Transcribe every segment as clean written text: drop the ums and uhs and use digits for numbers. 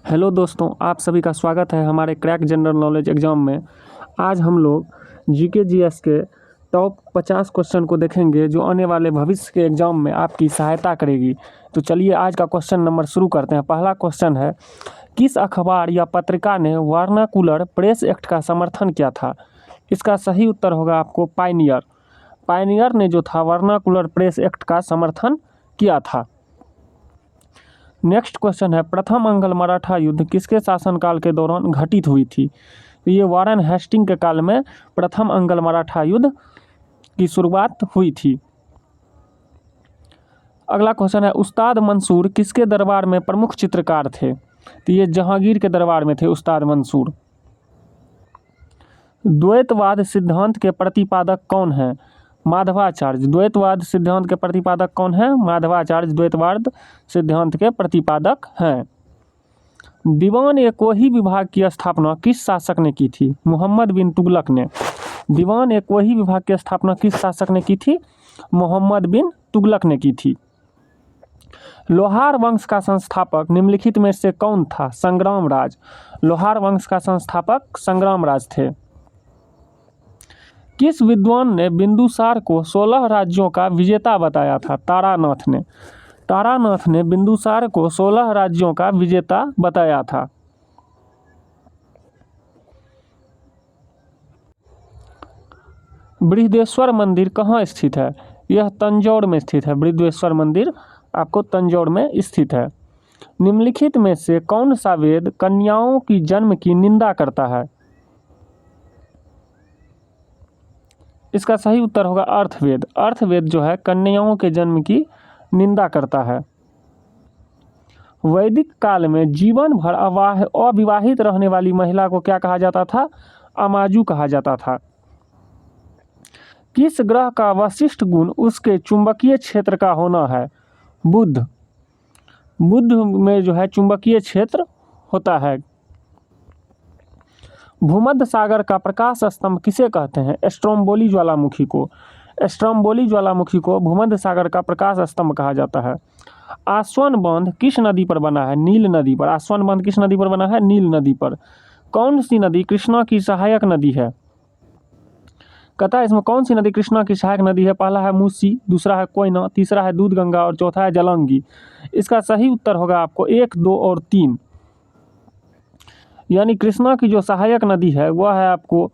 Hello दोस्तों, आप सभी का स्वागत है हमारे क्रैक जनरल नॉलेज एग्ज़ाम में। आज हम लोग जीके जीएस के टॉप 50 क्वेश्चन को देखेंगे जो आने वाले भविष्य के एग्ज़ाम में आपकी सहायता करेगी। तो चलिए आज का क्वेश्चन नंबर शुरू करते हैं। पहला क्वेश्चन है, किस अखबार या पत्रिका ने वर्नाकुलर प्रेस एक्ट का समर्थन किया था? इसका सही उत्तर होगा आपको पायनियर। पायनियर ने जो था वर्नाकुलर प्रेस एक्ट का समर्थन किया था। नेक्स्ट क्वेश्चन है, प्रथम अंग्ल मराठा युद्ध किसके शासनकाल के दौरान घटित हुई थी? तो ये वारेन हेस्टिंग के काल में प्रथम अंग्ल मराठा युद्ध की शुरुआत हुई थी। अगला क्वेश्चन है, उस्ताद मंसूर किसके दरबार में प्रमुख चित्रकार थे? तो ये जहांगीर के दरबार में थे उस्ताद मंसूर। द्वैतवाद सिद्धांत के प्रतिपादक कौन है? माधवाचार्य। द्वैतवाद सिद्धांत के प्रतिपादक कौन है? माधवाचार्य द्वैतवाद सिद्धांत के प्रतिपादक हैं। दीवान-ए-कोही विभाग की स्थापना किस शासक ने की थी? मोहम्मद बिन तुगलक ने। दीवान-ए-कोही विभाग की स्थापना किस शासक ने की थी? मोहम्मद बिन तुगलक ने की थी। लोहार वंश का संस्थापक निम्नलिखित में से कौन था? संग्रामराज। लोहार वंश का संस्थापक संग्रामराज थे। किस विद्वान ने बिंदुसार को 16 राज्यों का विजेता बताया था? तारानाथ ने। तारानाथ ने बिंदुसार को 16 राज्यों का विजेता बताया था। बृहदेश्वर मंदिर कहाँ स्थित है? यह तंजौर में स्थित है। बृहदेश्वर मंदिर आपको तंजौर में स्थित है। निम्नलिखित में से कौन सा वेद कन्याओं की जन्म की निंदा करता है? इसका सही उत्तर होगा अर्थवेद। अर्थवेद जो है कन्याओं के जन्म की निंदा करता है। वैदिक काल में जीवन भर अविवाहित रहने वाली महिला को क्या कहा जाता था? अमाजु कहा जाता था। किस ग्रह का वशिष्ठ गुण उसके चुंबकीय क्षेत्र का होना है? बुध। बुध में जो है चुंबकीय क्षेत्र होता है। भूमध्य सागर का प्रकाश स्तंभ किसे कहते हैं? स्ट्रोम्बोली ज्वालामुखी को। स्ट्रोम्बोली ज्वालामुखी को भूमध्य सागर का प्रकाश स्तंभ कहा जाता है। आस्वन बांध किस नदी पर बना है? नील नदी पर। आस्वन बांध किस नदी पर बना है? नील नदी पर। कौन सी नदी कृष्णा की सहायक नदी है? कहता है इसमें कौन सी नदी कृष्णा की सहायक नदी है? पहला है मूसी, दूसरा है कोयना, तीसरा है दूधगंगा और चौथा है जलंगी। इसका सही उत्तर होगा आपको 1, 2 और 3। यानी कृष्णा की जो सहायक नदी है वह है आपको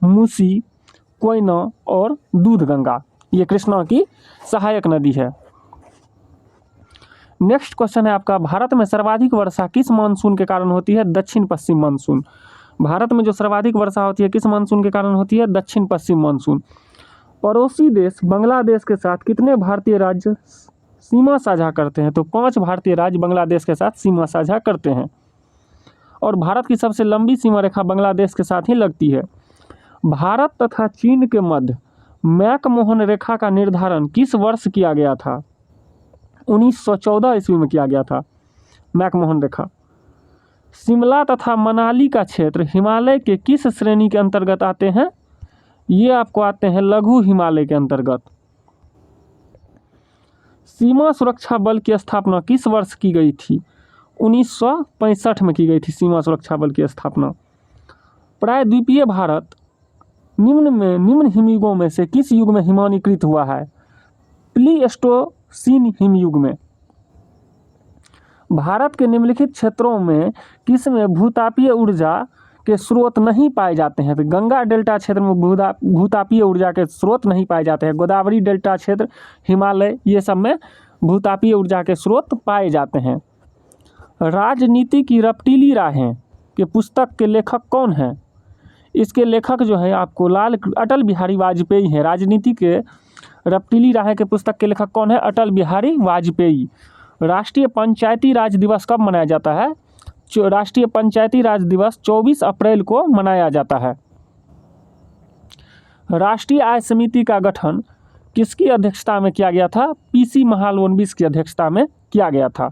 मूसी, कोयना और दूधगंगा। ये कृष्णा की सहायक नदी है। नेक्स्ट क्वेश्चन है आपका, भारत में सर्वाधिक वर्षा किस मानसून के कारण होती है? दक्षिण पश्चिम मानसून। भारत में जो सर्वाधिक वर्षा होती है किस मानसून के कारण होती है? दक्षिण पश्चिम मानसून। पड़ोसी देश बांग्लादेश के साथ कितने भारतीय राज्य सीमा साझा करते हैं? तो 5 भारतीय राज्य बांग्लादेश के साथ सीमा साझा करते हैं। और भारत की सबसे लंबी सीमा रेखा बांग्लादेश के साथ ही लगती है। भारत तथा चीन के मध्य मैकमोहन रेखा का निर्धारण किस वर्ष किया गया था? 1914 ईस्वी में किया गया था मैकमोहन रेखा। शिमला तथा मनाली का क्षेत्र हिमालय के किस श्रेणी के अंतर्गत आते हैं? ये आपको आते हैं लघु हिमालय के अंतर्गत। सीमा सुरक्षा बल की स्थापना किस वर्ष की गई थी? 1965 में की गई थी सीमा सुरक्षा बल की स्थापना। प्रायद्वीपीय भारत निम्न हिमयुगों में से किस युग में हिमानीकृत हुआ है? प्लीस्टोसीन हिमयुग में। भारत के निम्नलिखित क्षेत्रों में किसमें भूतापीय ऊर्जा के स्रोत नहीं पाए जाते हैं? तो गंगा डेल्टा क्षेत्र में भूतापीय ऊर्जा के स्रोत नहीं पाए जाते हैं। गोदावरी डेल्टा क्षेत्र, हिमालय, ये सब में भूतापीय ऊर्जा के स्रोत पाए जाते हैं। राजनीति की रपटीली राहें के पुस्तक के लेखक कौन हैं? इसके लेखक जो है आपको अटल बिहारी वाजपेयी हैं। राजनीति के रपटीली राहें के पुस्तक के लेखक कौन है? अटल बिहारी वाजपेयी। राष्ट्रीय पंचायती राज दिवस कब मनाया जाता है? राष्ट्रीय पंचायती राज दिवस 24 अप्रैल को मनाया जाता है। राष्ट्रीय आय समिति का गठन किसकी अध्यक्षता में किया गया था? पीसी महालनोबिस की अध्यक्षता में किया गया था।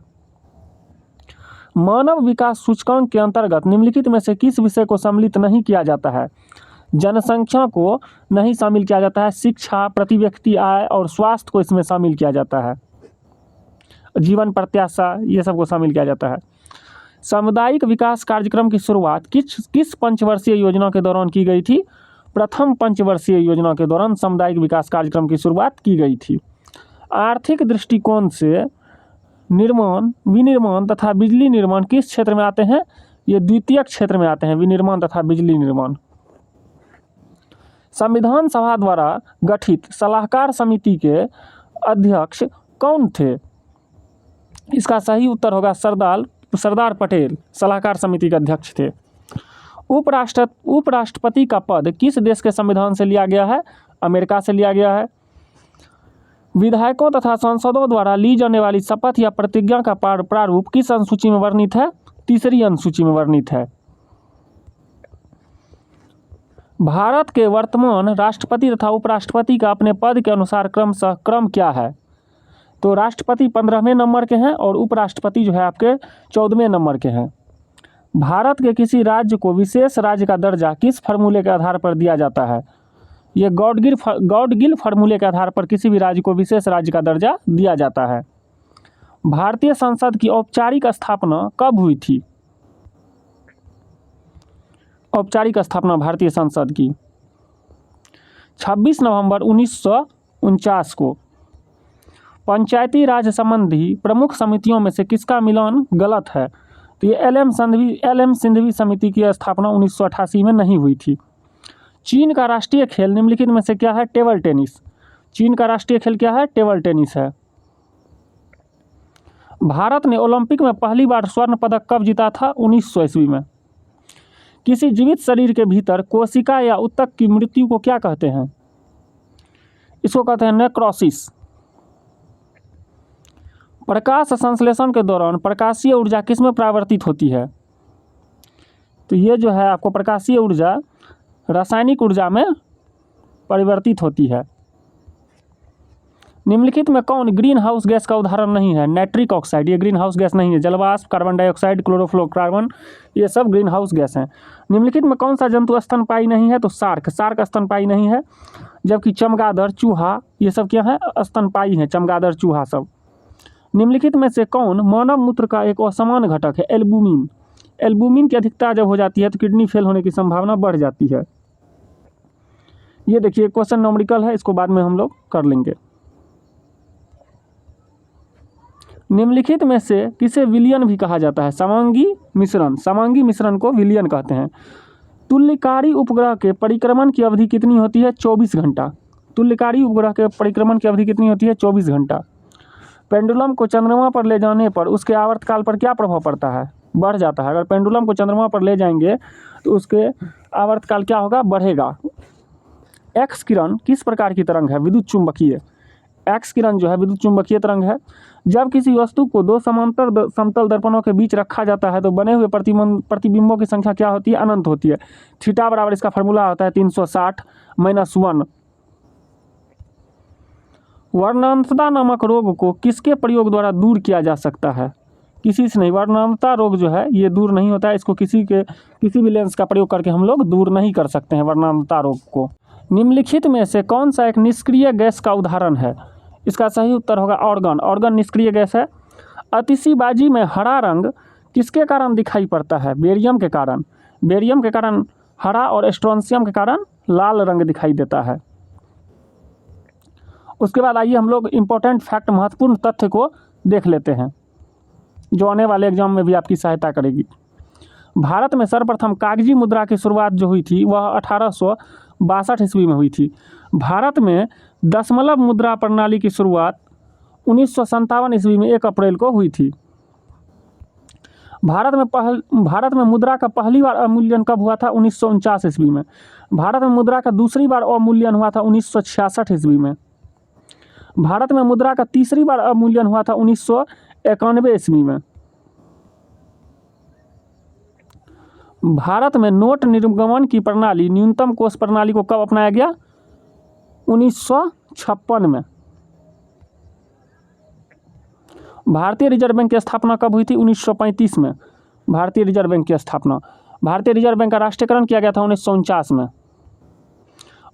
मानव विकास सूचकांक के अंतर्गत निम्नलिखित में से किस विषय को सम्मिलित नहीं किया जाता है? जनसंख्या को नहीं शामिल किया जाता है। शिक्षा, प्रति व्यक्ति आय और स्वास्थ्य को इसमें शामिल किया जाता है। जीवन प्रत्याशा ये सब को शामिल किया जाता है। सामुदायिक विकास कार्यक्रम की शुरुआत किस पंचवर्षीय योजना के दौरान की गई थी? प्रथम पंचवर्षीय योजना के दौरान सामुदायिक विकास कार्यक्रम की शुरुआत की गई थी। आर्थिक दृष्टिकोण से निर्माण, विनिर्माण तथा बिजली निर्माण किस क्षेत्र में आते हैं? ये द्वितीयक क्षेत्र में आते हैं, विनिर्माण तथा बिजली निर्माण। संविधान सभा द्वारा गठित सलाहकार समिति के अध्यक्ष कौन थे? इसका सही उत्तर होगा सरदार पटेल सलाहकार समिति के अध्यक्ष थे। उपराष्ट्रपति का पद किस देश के संविधान से लिया गया है? अमेरिका से लिया गया है। विधायकों तथा सांसदों द्वारा ली जाने वाली शपथ या प्रतिज्ञा का प्रारूप किस अनुसूची में वर्णित है? तीसरी अनुसूची में वर्णित है। भारत के वर्तमान राष्ट्रपति तथा उपराष्ट्रपति का अपने पद के अनुसार क्रम क्या है? तो राष्ट्रपति 15वें नंबर के हैं और उपराष्ट्रपति जो है आपके 14वें नंबर के हैं। भारत के किसी राज्य को विशेष राज्य का दर्जा किस फार्मूले के आधार पर दिया जाता है? ये गॉडगिल फार्मूले के आधार पर किसी भी राज्य को विशेष राज्य का दर्जा दिया जाता है। भारतीय संसद की औपचारिक स्थापना कब हुई थी? औपचारिक स्थापना भारतीय संसद की 26 नवंबर 1949 को। पंचायती राज संबंधी प्रमुख समितियों में से किसका मिलान गलत है? तो ये एल.एम. सिंघवी समिति की स्थापना 1988 में नहीं हुई थी। चीन का राष्ट्रीय खेल निम्नलिखित में से क्या है? Table tennis. चीन का राष्ट्रीय खेल क्या है? टेबल टेनिस है। भारत ने ओलंपिक में पहली बार स्वर्ण पदक कब जीता था? 1900 ईस्वी में। किसी जीवित शरीर के भीतर कोशिका या ऊतक की मृत्यु को क्या कहते हैं? इसको कहते हैं नेक्रोसिस। प्रकाश संश्लेषण के दौरान प्रकाशीय ऊर्जा किसमें परावर्तित होती है? तो ये जो है आपको प्रकाशीय ऊर्जा रासायनिक ऊर्जा में परिवर्तित होती है। निम्नलिखित में कौन ग्रीन हाउस गैस का उदाहरण नहीं है? नाइट्रिक ऑक्साइड, ये ग्रीन हाउस गैस नहीं है। जलवाष्प, कार्बन डाइऑक्साइड, क्लोरोफ्लोरोकार्बन, ये सब ग्रीन हाउस गैस हैं। निम्नलिखित में कौन सा जंतु स्तनपायी नहीं है? तो शार्क स्तनपायी नहीं है। जबकि चमगादड़, चूहा, ये सब क्या है? स्तनपायी हैं, चमगादड़, चूहा सब। निम्नलिखित में से कौन मानव मूत्र का एक असमान घटक है? एल्बुमिन। एल्बुमिन की अधिकता जब हो जाती है तो किडनी फेल होने की संभावना बढ़ जाती है। ये देखिए क्वेश्चन न्यूमेरिकल है, इसको बाद में हम लोग कर लेंगे। निम्नलिखित में से किसे विलयन भी कहा जाता है? समांगी मिश्रण को विलयन कहते हैं। तुल्यकारी उपग्रह के परिक्रमण की अवधि कितनी होती है? 24 घंटा। तुल्यकारी उपग्रह के परिक्रमण की अवधि कितनी होती है? 24 घंटा। पेंडुलम को चंद्रमा पर ले जाने पर उसके आवर्तकाल पर क्या प्रभाव पड़ता है? बढ़ जाता है। अगर पेंडुलम को चंद्रमा पर ले जाएंगे तो उसके आवर्तकाल क्या होगा? बढ़ेगा। एक्स किरण किस प्रकार की तरंग है? विद्युत चुंबकीय। एक्स किरण जो है विद्युत चुंबकीय तरंग है। जब किसी वस्तु को दो समांतर समतल दर्पणों के बीच रखा जाता है तो बने हुए प्रतिबिंबों की संख्या क्या होती है? अनंत होती है। थीटा बराबर इसका फार्मूला होता है 360 - 1। वर्णांतता नामक रोग को किसके प्रयोग द्वारा दूर किया जा सकता है? किसी से नहीं। वर्णांतता रोग जो है ये दूर नहीं होता है। इसको किसी भी लेंस का प्रयोग करके हम लोग दूर नहीं कर सकते हैं वर्णांतता रोग को। निम्नलिखित में से कौन सा एक निष्क्रिय गैस का उदाहरण है? इसका सही उत्तर होगा ऑर्गन। ऑर्गन निष्क्रिय गैस है। आतिशीबाजी में हरा रंग किसके कारण दिखाई पड़ता है? बेरियम के कारण। बेरियम के कारण हरा और स्ट्रोंशियम के कारण लाल रंग दिखाई देता है। उसके बाद आइए हम लोग इम्पोर्टेंट फैक्ट, महत्वपूर्ण तथ्य को देख लेते हैं जो आने वाले एग्जाम में भी आपकी सहायता करेगी। भारत में सर्वप्रथम कागजी मुद्रा की शुरुआत जो हुई थी वह 1862 ईस्वी में हुई थी। भारत में दशमलव मुद्रा प्रणाली की शुरुआत 1957 ईस्वी में 1 अप्रैल को हुई थी। भारत में मुद्रा का पहली बार अवमूल्यन कब हुआ था? 1949 ईस्वी में। भारत में मुद्रा का दूसरी बार अवमूल्यन हुआ था 1966 ईस्वी में। भारत में मुद्रा का तीसरी बार अवमूल्यन हुआ था 1991 ईस्वी में। भारत में नोट निर्गमन की प्रणाली, न्यूनतम कोष प्रणाली को कब अपनाया गया? 1956 में। भारतीय रिजर्व बैंक की स्थापना कब हुई थी? 1935 में भारतीय रिजर्व बैंक की स्थापना। भारतीय रिजर्व बैंक का राष्ट्रीयकरण किया गया था 1949 में।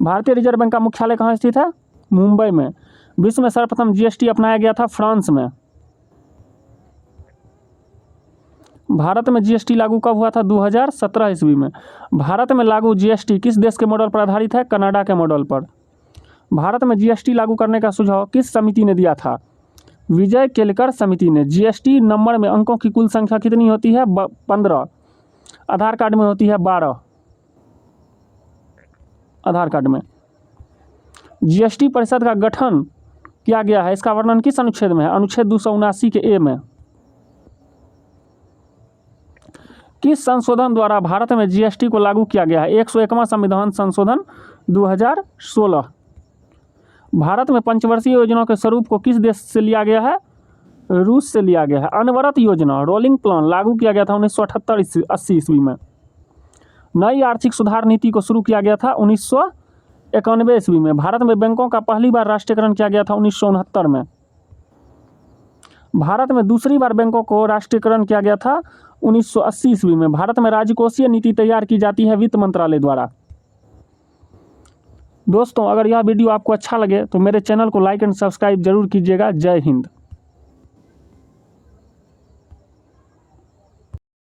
भारतीय रिजर्व बैंक का मुख्यालय कहाँ स्थित है? मुंबई में। विश्व में सर्वप्रथम जीएसटी अपनाया गया था फ्रांस में। भारत में जीएसटी लागू कब हुआ था? 2017 ईस्वी में। भारत में लागू जीएसटी किस देश के मॉडल पर आधारित है? कनाडा के मॉडल पर। भारत में जीएसटी लागू करने का सुझाव किस समिति ने दिया था? विजय केलकर समिति ने। जीएसटी नंबर में अंकों की कुल संख्या कितनी होती है? 15। आधार कार्ड में होती है 12। आधार कार्ड में। जीएसटी परिषद का गठन किया गया है, इसका वर्णन किस अनुच्छेद में है? अनुच्छेद 279 के ए में। किस संशोधन द्वारा भारत में जीएसटी को लागू किया गया है? 101वां संविधान संशोधन 2016। भारत में पंचवर्षीय योजनाओं के स्वरूप को किस देश से लिया गया है? रूस से लिया गया है। अनवरत योजना रोलिंग प्लान लागू किया गया था 1978-80 ईस्वी में। नई आर्थिक सुधार नीति को शुरू किया गया था 1991 ईस्वी में। भारत में बैंकों का पहली बार राष्ट्रीयकरण किया गया था 1969 में। भारत में दूसरी बार बैंकों को राष्ट्रीयकरण किया गया था 1980 ईस्वी में। भारत में राजकोषीय नीति तैयार की जाती है वित्त मंत्रालय द्वारा। दोस्तों, अगर यह वीडियो आपको अच्छा लगे तो मेरे चैनल को लाइक एंड सब्सक्राइब जरूर कीजिएगा। जय हिंद।